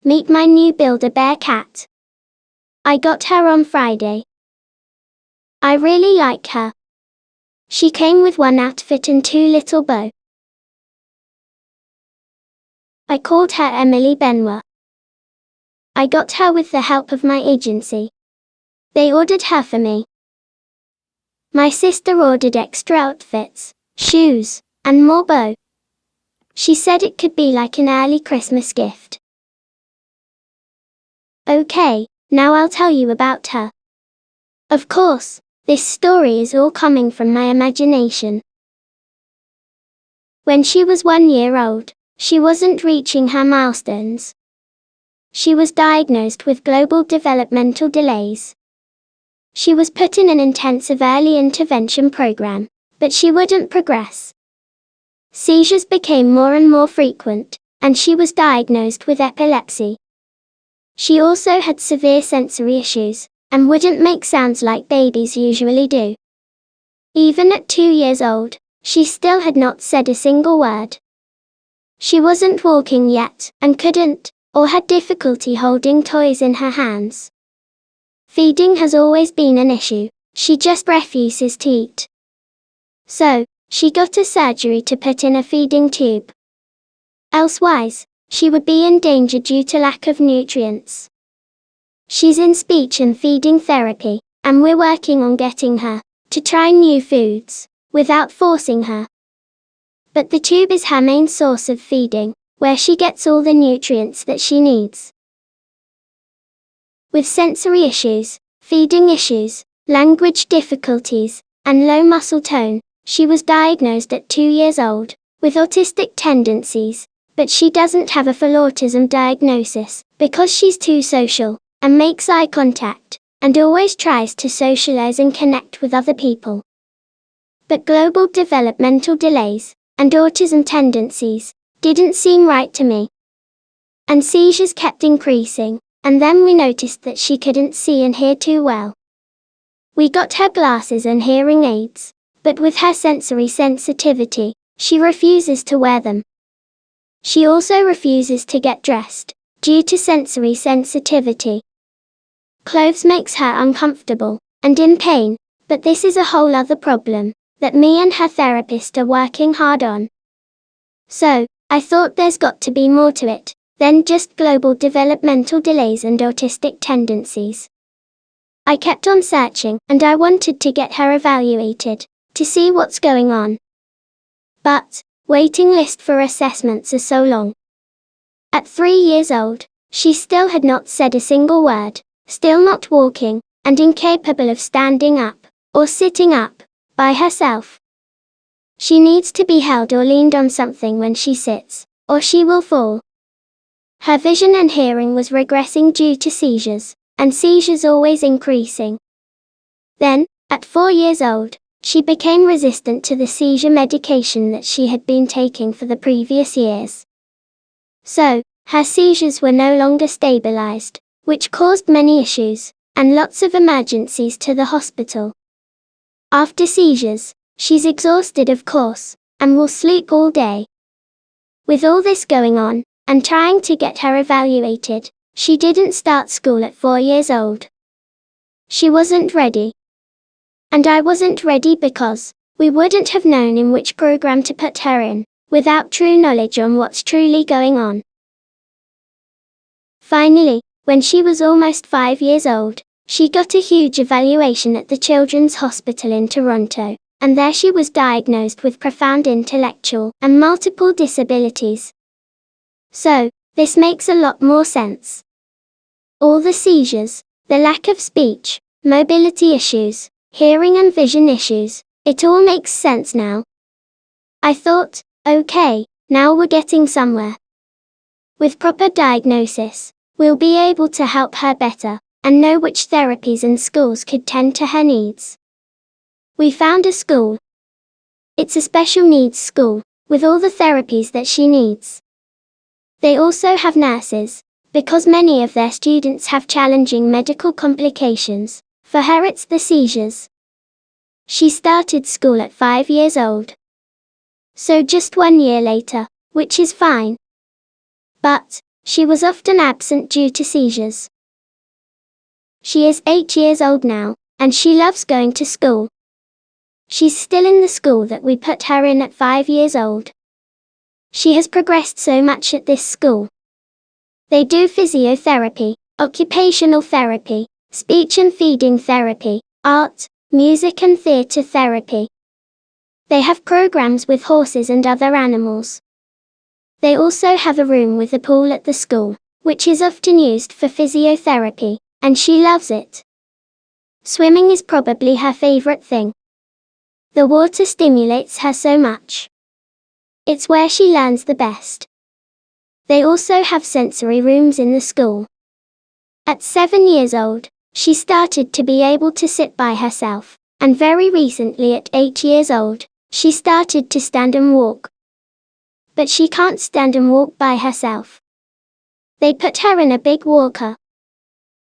Meet my new Build-A-Bear cat. I got her on Friday. I really like her. She came with one outfit and two little bows. I called her Emily Benoit. I got her with the help of my agency. They ordered her for me. My sister ordered extra outfits, shoes, and more bows. She said it could be like an early Christmas gift. Okay, now I'll tell you about her. Of course, this story is all coming from my imagination. When she was 1 year old, she wasn't reaching her milestones. She was diagnosed with global developmental delays. She was put in an intensive early intervention program, but she wouldn't progress. Seizures became more and more frequent, and she was diagnosed with epilepsy. She also had severe sensory issues, and wouldn't make sounds like babies usually do. Even at 2 years old, she still had not said a single word. She wasn't walking yet, and couldn't, or had difficulty holding toys in her hands. Feeding has always been an issue, she just refuses to eat. So, she got a surgery to put in a feeding tube. Elsewise, she would be in danger due to lack of nutrients. She's in speech and feeding therapy, and we're working on getting her to try new foods, without forcing her. But the tube is her main source of feeding, where she gets all the nutrients that she needs. With sensory issues, feeding issues, language difficulties, and low muscle tone, she was diagnosed at 2 years old, with autistic tendencies. But she doesn't have a full autism diagnosis, because she's too social, and makes eye contact, and always tries to socialize and connect with other people. But global developmental delays, and autism tendencies, didn't seem right to me. And seizures kept increasing, and then we noticed that she couldn't see and hear too well. We got her glasses and hearing aids, but with her sensory sensitivity, she refuses to wear them. She also refuses to get dressed, due to sensory sensitivity. Clothes makes her uncomfortable, and in pain, but this is a whole other problem, that me and her therapist are working hard on. So, I thought there's got to be more to it, than just global developmental delays and autistic tendencies. I kept on searching, and I wanted to get her evaluated, to see what's going on. But, waiting list for assessments are so long. At 3 years old, she still had not said a single word, still not walking, and incapable of standing up, or sitting up, by herself. She needs to be held or leaned on something when she sits, or she will fall. Her vision and hearing was regressing due to seizures, and seizures always increasing. Then, at 4 years old, she became resistant to the seizure medication that she had been taking for the previous years. So, her seizures were no longer stabilized, which caused many issues, and lots of emergencies to the hospital. After seizures, she's exhausted of course, and will sleep all day. With all this going on, and trying to get her evaluated, she didn't start school at 4 years old. She wasn't ready. And I wasn't ready because we wouldn't have known in which program to put her in, without true knowledge on what's truly going on. Finally, when she was almost 5 years old, she got a huge evaluation at the Children's Hospital in Toronto, and there she was diagnosed with profound intellectual and multiple disabilities. So, this makes a lot more sense. All the seizures, the lack of speech, mobility issues, hearing and vision issues, it all makes sense now. I thought, okay, now we're getting somewhere. With proper diagnosis, we'll be able to help her better, and know which therapies and schools could tend to her needs. We found a school. It's a special needs school, with all the therapies that she needs. They also have nurses, because many of their students have challenging medical complications. For her it's the seizures. She started school at 5 years old. So just 1 year later, which is fine. But, She was often absent due to seizures. She is 8 years old now, and she loves going to school. She's still in the school that we put her in at 5 years old. She has progressed so much at this school. They do physiotherapy, occupational therapy, speech and feeding therapy, art, music and theatre therapy. They have programs with horses and other animals. They also have a room with a pool at the school, which is often used for physiotherapy, and she loves it. Swimming is probably her favorite thing. The water stimulates her so much. It's where she learns the best. They also have sensory rooms in the school. At 7 years old, she started to be able to sit by herself, and very recently at 8 years old, she started to stand and walk. But she can't stand and walk by herself. They put her in a big walker.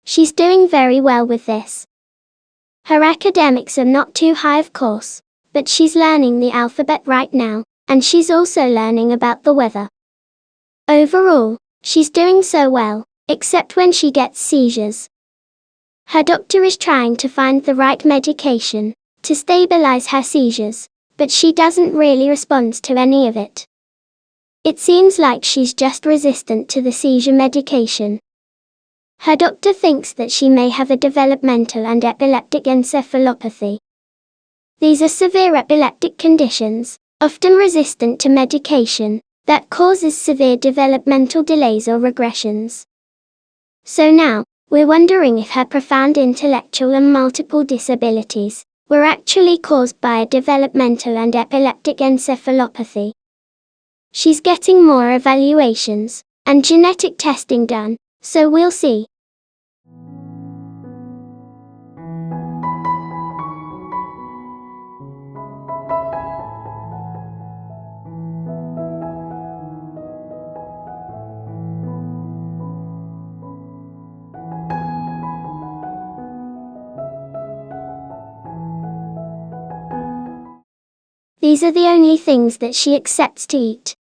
She's doing very well with this. Her academics are not too high, of course, but she's learning the alphabet right now, and she's also learning about the weather. Overall, she's doing so well, except when she gets seizures. Her doctor is trying to find the right medication to stabilize her seizures, but she doesn't really respond to any of it. It seems like she's just resistant to the seizure medication. Her doctor thinks that she may have a developmental and epileptic encephalopathy. These are severe epileptic conditions, often resistant to medication, that causes severe developmental delays or regressions. So now, we're wondering if her profound intellectual and multiple disabilities were actually caused by a developmental and epileptic encephalopathy. She's getting more evaluations and genetic testing done, so we'll see. These are the only things that she accepts to eat.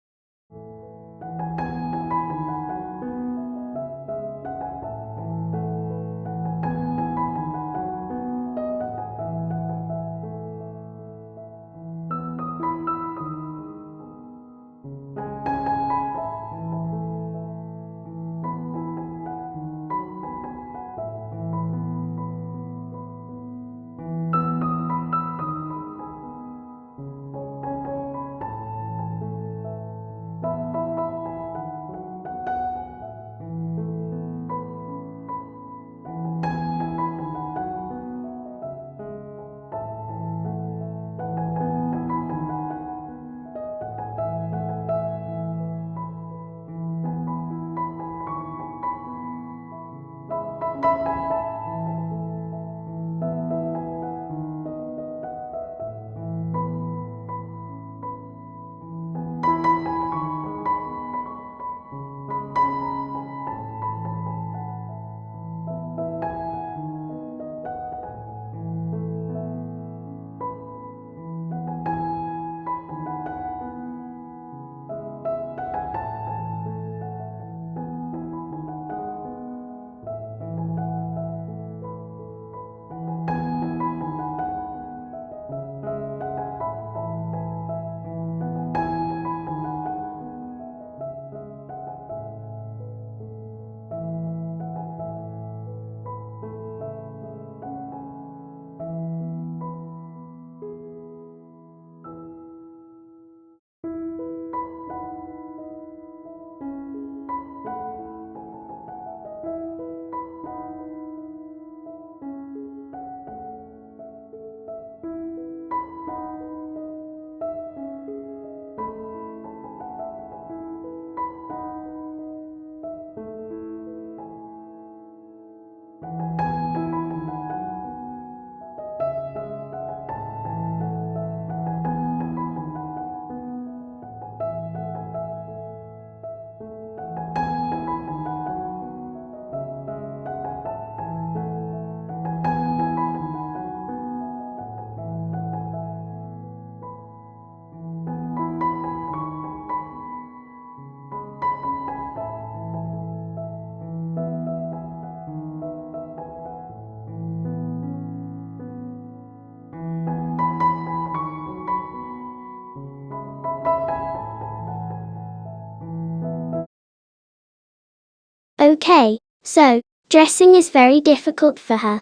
Okay, so, dressing is very difficult for her.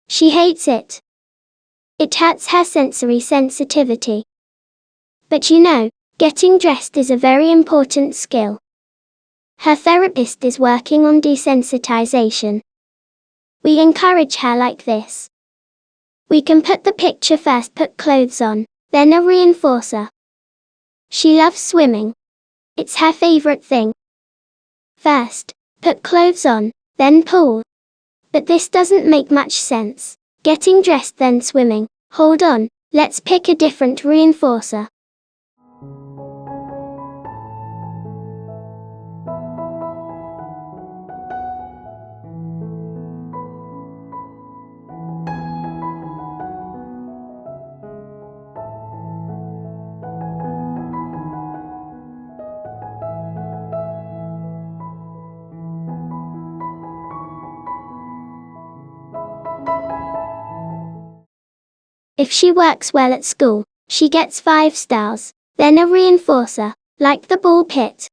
She hates it. It hurts her sensory sensitivity. But you know, getting dressed is a very important skill. Her therapist is working on desensitization. We encourage her like this. We can put the picture first, put clothes on, then a reinforcer. She loves swimming. It's her favorite thing. First, put clothes on, then pool. But this doesn't make much sense. Getting dressed then swimming. Hold on, let's pick a different reinforcer. If she works well at school, she gets 5 stars, then a reinforcer, like the ball pit,